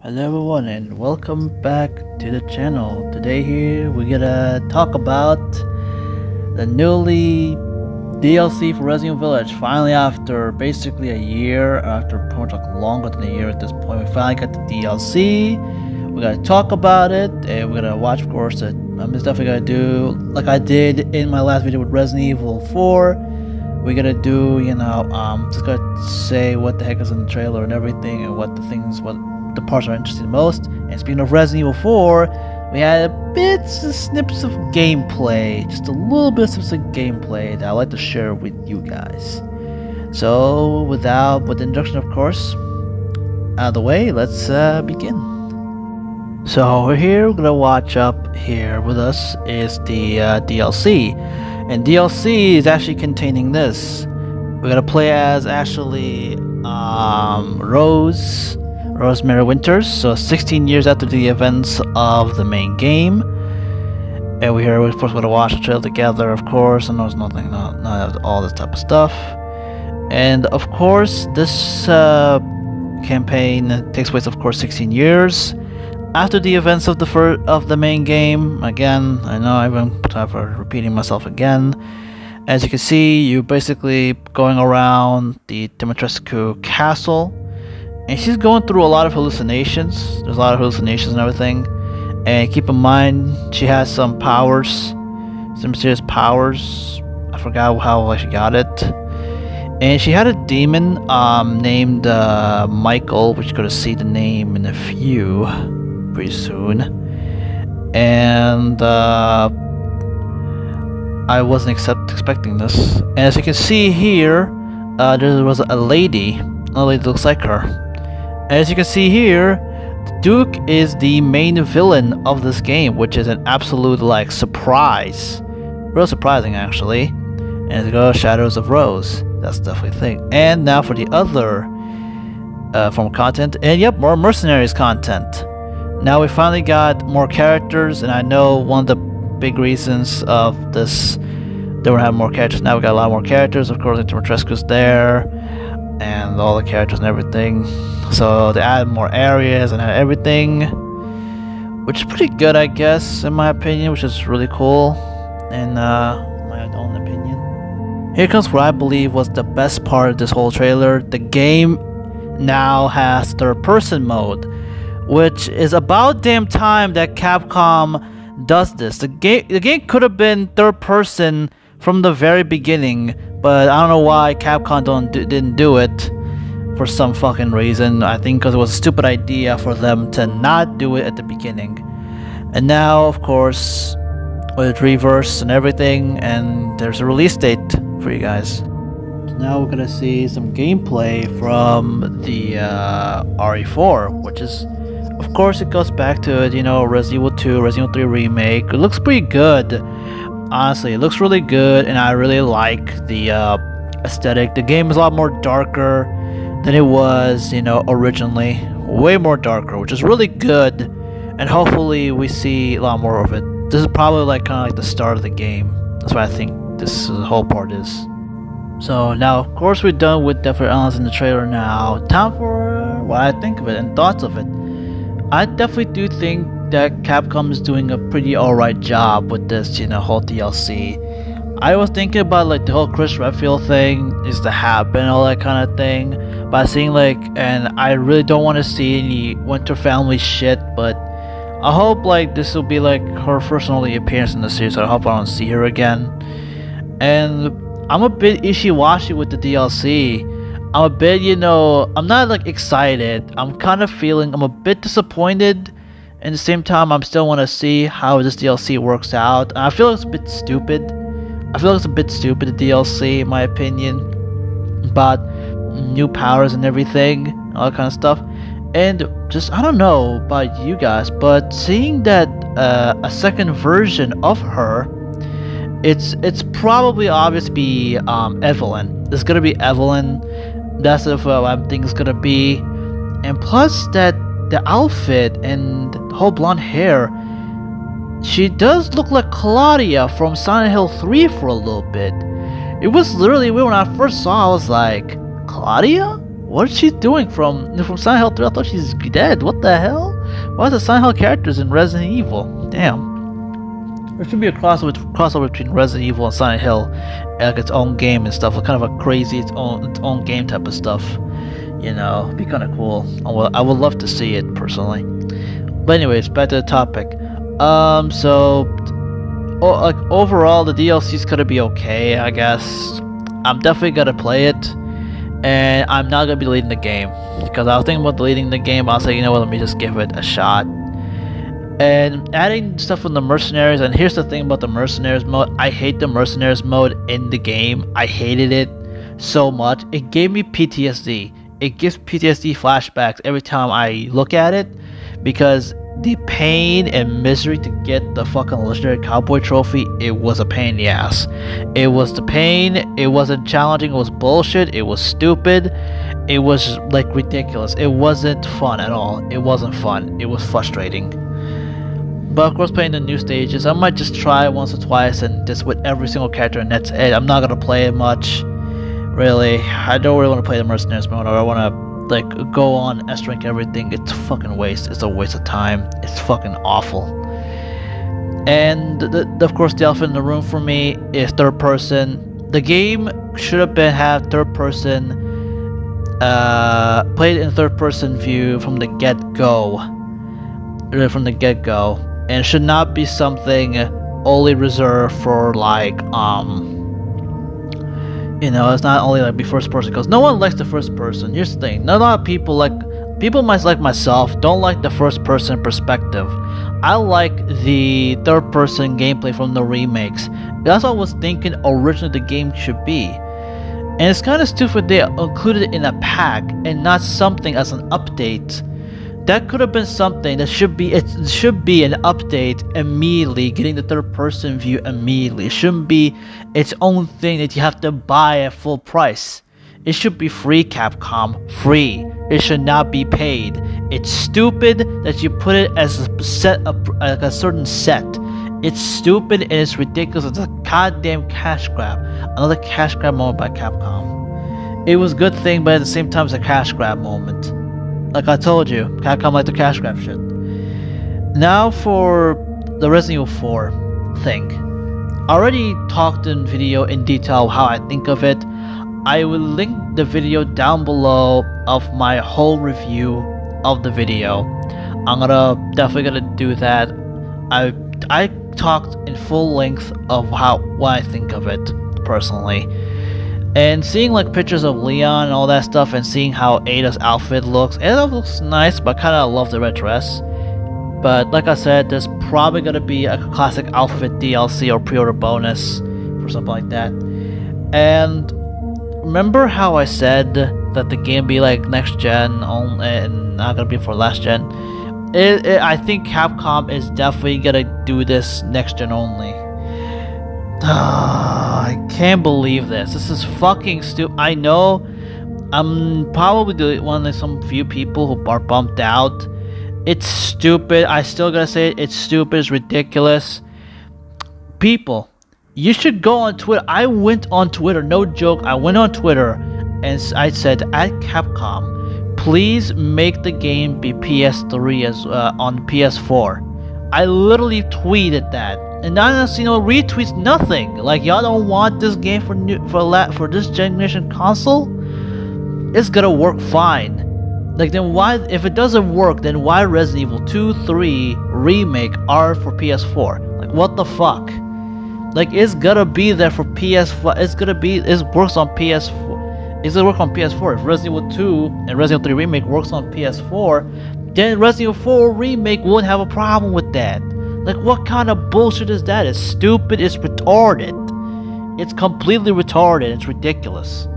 Hello everyone and welcome back to the channel. Today here we're gonna talk about the newly DLC for Resident Evil Village. Finally, after basically a year, after pretty much like longer than a year at this point, we finally got the DLC. We're gonna talk about it and we're gonna watch, of course, the stuff we're gonna do like I did in my last video with Resident Evil 4. We're gonna do, just gonna say what the heck is in the trailer and everything and what the parts are interesting most. And speaking of Resident Evil 4, we had snips of gameplay, just a little bit of snips of gameplay that I'd like to share with you guys. So with the introduction, of course, out of the way, let's begin. So we're gonna watch up here with us is the DLC, and DLC is actually containing this. We're gonna play as actually Rosemary Winters, so 16 years after the events of the main game. And we're of course going to watch the trailer together, of course, and there's none of all this type of stuff. And of course, this campaign takes place, of course, 16 years after the events of the main game. Again, I know I'm repeating myself again. As you can see, you're basically going around the Dimitrescu castle. And she's going through a lot of hallucinations. There's a lot of hallucinations and everything. And keep in mind, she has some powers. Some mysterious powers. I forgot how she got it. And she had a demon named Michael, which you're going to see the name in a few pretty soon. And I wasn't expecting this. And as you can see here, there was a lady. A lady that looks like her. As you can see here, the Duke is the main villain of this game, which is an absolute surprise. Real surprising actually. And it goes Shadows of Rose. That's definitely a thing. And now for the other form of content. And yep, more Mercenaries content. Now we finally got more characters, and I know one of the big reasons of this, they were having more characters. Now we got a lot more characters. Of course, Dimitrescu's there, and all the characters and everything. So they added more areas and everything, which is pretty good, I guess, in my opinion, which is really cool, in my own opinion. Here comes what I believe was the best part of this whole trailer. The game now has third-person mode, which is about damn time that Capcom does this. The game could have been third-person from the very beginning, but I don't know why Capcom didn't do it. For some fucking reason. I think because it was a stupid idea for them to not do it at the beginning. And now, of course, with reverse and everything, and there's a release date for you guys. So now we're gonna see some gameplay from the RE4, which is, of course, it goes back to it, Resident Evil 2, Resident Evil 3 remake. It looks pretty good. Honestly, it looks really good, and I really like the aesthetic. The game is a lot more darker than it was, originally. Way more darker, which is really good, and hopefully we see a lot more of it. This is probably kind of like the start of the game. That's what I think this whole part is. So now, of course, we're done with different elements in the trailer now. Time for what I think of it and thoughts of it. I definitely do think that Capcom is doing a pretty alright job with this, whole DLC. I was thinking about the whole Chris Redfield thing is to happen, all that kind of thing. But seeing and I really don't want to see any Winter Family shit, but I hope this will be her first and only appearance in the series. So I hope I don't see her again. And I'm a bit wishy-washy with the DLC. I'm a bit, I'm not excited. I'm kind of feeling I'm a bit disappointed. At the same time, I still want to see how this DLC works out. And I feel it's a bit stupid. I feel it's a bit stupid, the DLC, in my opinion. But new powers and everything, all that kind of stuff. And just, I don't know about you guys, but seeing that a second version of her, it's probably obvious to be Evelyn. It's gonna be Evelyn. That's what I think it's gonna be. And plus that the outfit and the whole blonde hair, she does look like Claudia from Silent Hill 3 for a little bit. It was literally weird when I first saw. I was like, Claudia? What is she doing from Silent Hill 3? I thought she's dead. What the hell? Why are the Silent Hill characters in Resident Evil? Damn. There should be a crossover between Resident Evil and Silent Hill, like its own game and stuff. Kind of a crazy its own game type of stuff. You know, be kind of cool. I would love to see it personally. But anyways, back to the topic. Like overall, the DLC's gonna be okay, I guess. I'm definitely gonna play it, and I'm not gonna be deleting the game because I was thinking about deleting the game. I'll say, you know what, let me just give it a shot. And adding stuff from the mercenaries, and here's the thing about the mercenaries mode. I hate the mercenaries mode in the game. I hated it so much. It gave me PTSD. It gives PTSD flashbacks every time I look at it, because the pain and misery to get the fucking legendary cowboy trophy, it was a pain in the ass. It was the pain, it wasn't challenging, it was bullshit, it was stupid, it was like ridiculous. It wasn't fun at all. It wasn't fun. It was frustrating. But of course, playing the new stages, I might just try once or twice and just with every single character, and that's it. I'm not gonna play it much, really. I don't really want to play the mercenaries mode, or I want to like go on S-rank everything. It's a fucking waste. It's a waste of time. It's fucking awful. And of course, the elephant in the room for me is third person. The game should have had third person, played in third person view from the get-go. From the get-go. And it should not be something only reserved for like you know, it's not only like be first person, because no one likes the first person. Here's the thing, not a lot of people might like myself don't like the first person perspective. I like the third person gameplay from the remakes. That's what I was thinking originally the game should be. And it's kind of stupid they included it in a pack and not something as an update. That could have been something that should be, it should be an update immediately, getting the third person view immediately. It shouldn't be its own thing that you have to buy at full price. It should be free, Capcom, free. It should not be paid. It's stupid that you put it as a set, like a certain set. It's stupid and it's ridiculous. It's a goddamn cash grab. Another cash grab moment by Capcom. It was a good thing, but at the same time it's a cash grab moment. Like I told you, Capcom like to cash grab shit. Now for the Resident Evil 4 thing. I already talked in video in detail how I think of it. I will link the video down below of my whole review of the video. I'm definitely gonna do that. I talked in full length of what I think of it personally. And seeing like pictures of Leon and all that stuff, and seeing how Ada's outfit looks, Ada looks nice, but I kind of love the red dress. But like I said, there's probably gonna be a classic outfit DLC or pre-order bonus for something like that. And remember how I said that the game be like next gen only and not gonna be for last gen? I think Capcom is definitely gonna do this next gen only. I can't believe this. This is fucking stupid. I know I'm probably one of some few people who are bumped out. It's stupid. I still gotta say it. It's stupid. It's ridiculous. People, you should go on Twitter. I went on Twitter. No joke. I went on Twitter and I said at Capcom, please make the game be PS3 as on PS4. I literally tweeted that. And I don't see no retweets, nothing. Like, y'all don't want this game for this generation console? It's gonna work fine. Like, then why, if it doesn't work, then why Resident Evil 2, 3 remake are for PS4? Like, what the fuck? Like, it's gonna be there for PS4. It works on PS4. It's gonna work on PS4. If Resident Evil 2 and Resident Evil 3 remake works on PS4, then Resident Evil 4 remake won't have a problem with that. Like, what kind of bullshit is that? It's stupid, it's retarded. It's completely retarded, it's ridiculous.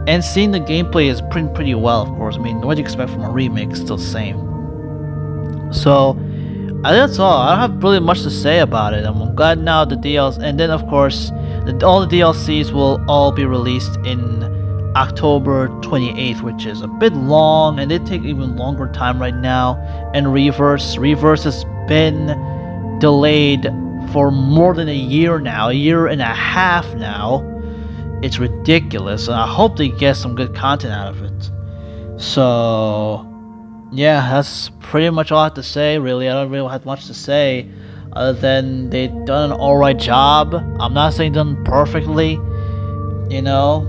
And seeing the gameplay is pretty well, of course. I mean, what do you expect from a remake? It's still the same. So, that's all. I don't have really much to say about it. I'm glad now the DLC, and then of course, all the DLCs will all be released in October 28th, which is a bit long, and they take even longer time right now. And Reverse has been delayed for more than a year now, a year and a half now. It's ridiculous, and I hope they get some good content out of it. So yeah, that's pretty much all I have to say. Really, I don't really have much to say, other than they done an alright job. I'm not saying done perfectly. You know,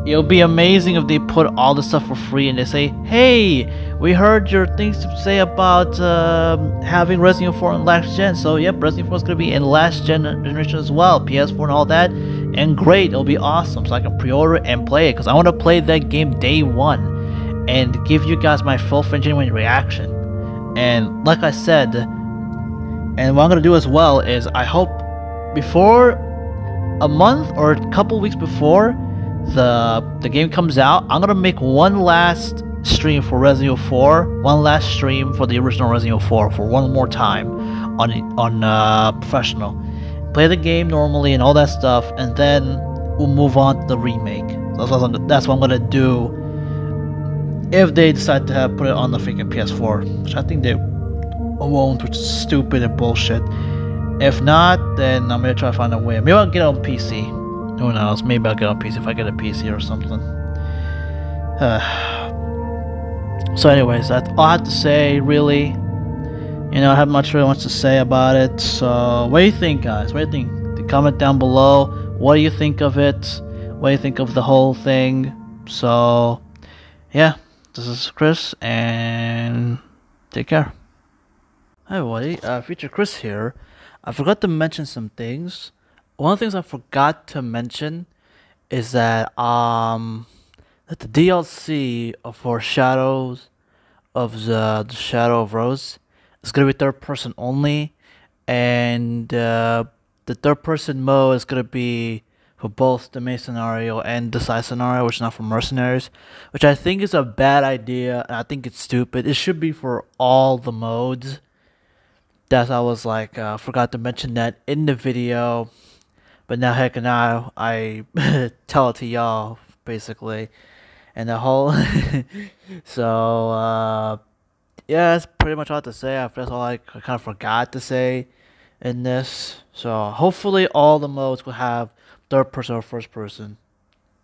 it'll be amazing if they put all the stuff for free and they say, "Hey, we heard your things to say about having Resident Evil 4 in last gen. So yep, Resident Evil 4 is gonna be in last generation as well, PS4 and all that. And great, it'll be awesome. So I can pre-order and play it because I want to play that game day one and give you guys my full and genuine reaction. And like I said, and what I'm gonna do as well is I hope before a month or a couple weeks before the game comes out, I'm gonna make one last stream for Resident Evil 4, one last stream for the original Resident Evil 4 for one more time on professional. Play the game normally and all that stuff, and then we'll move on to the remake. So that's what I'm gonna do if they decide to put it on the freaking PS4, which I think they won't, which is stupid and bullshit. If not, then I'm gonna try to find a way. Maybe I'll get it on PC. Who knows? Maybe I'll get it on PC if I get a PC or something. So anyways, that's all I have to say, really. You know, I have really much to say about it. So, what do you think, guys? What do you think? Comment down below. What do you think of it? What do you think of the whole thing? So, yeah. This is Chris, and take care. Hi everybody, Future Chris here. I forgot to mention some things. One of the things I forgot to mention is that the DLC for Shadows of the Shadow of Rose is gonna be third person only, and the third person mode is gonna be for both the main scenario and the side scenario, which is not for mercenaries, which I think is a bad idea, and I think it's stupid. It should be for all the modes. That's I was like forgot to mention that in the video, but now heck now I tell it to y'all basically, and the whole so yeah, that's pretty much all I have to say. That's all I kind of forgot to say in this. So hopefully all the modes will have third person or first person.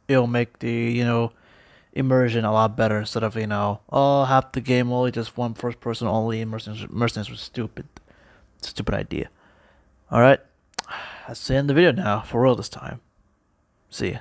It'll make the immersion a lot better instead of oh, half the game only just one first person only. Mercenaries was stupid. Stupid idea. Alright, that's the end of the video now, for real this time. See ya.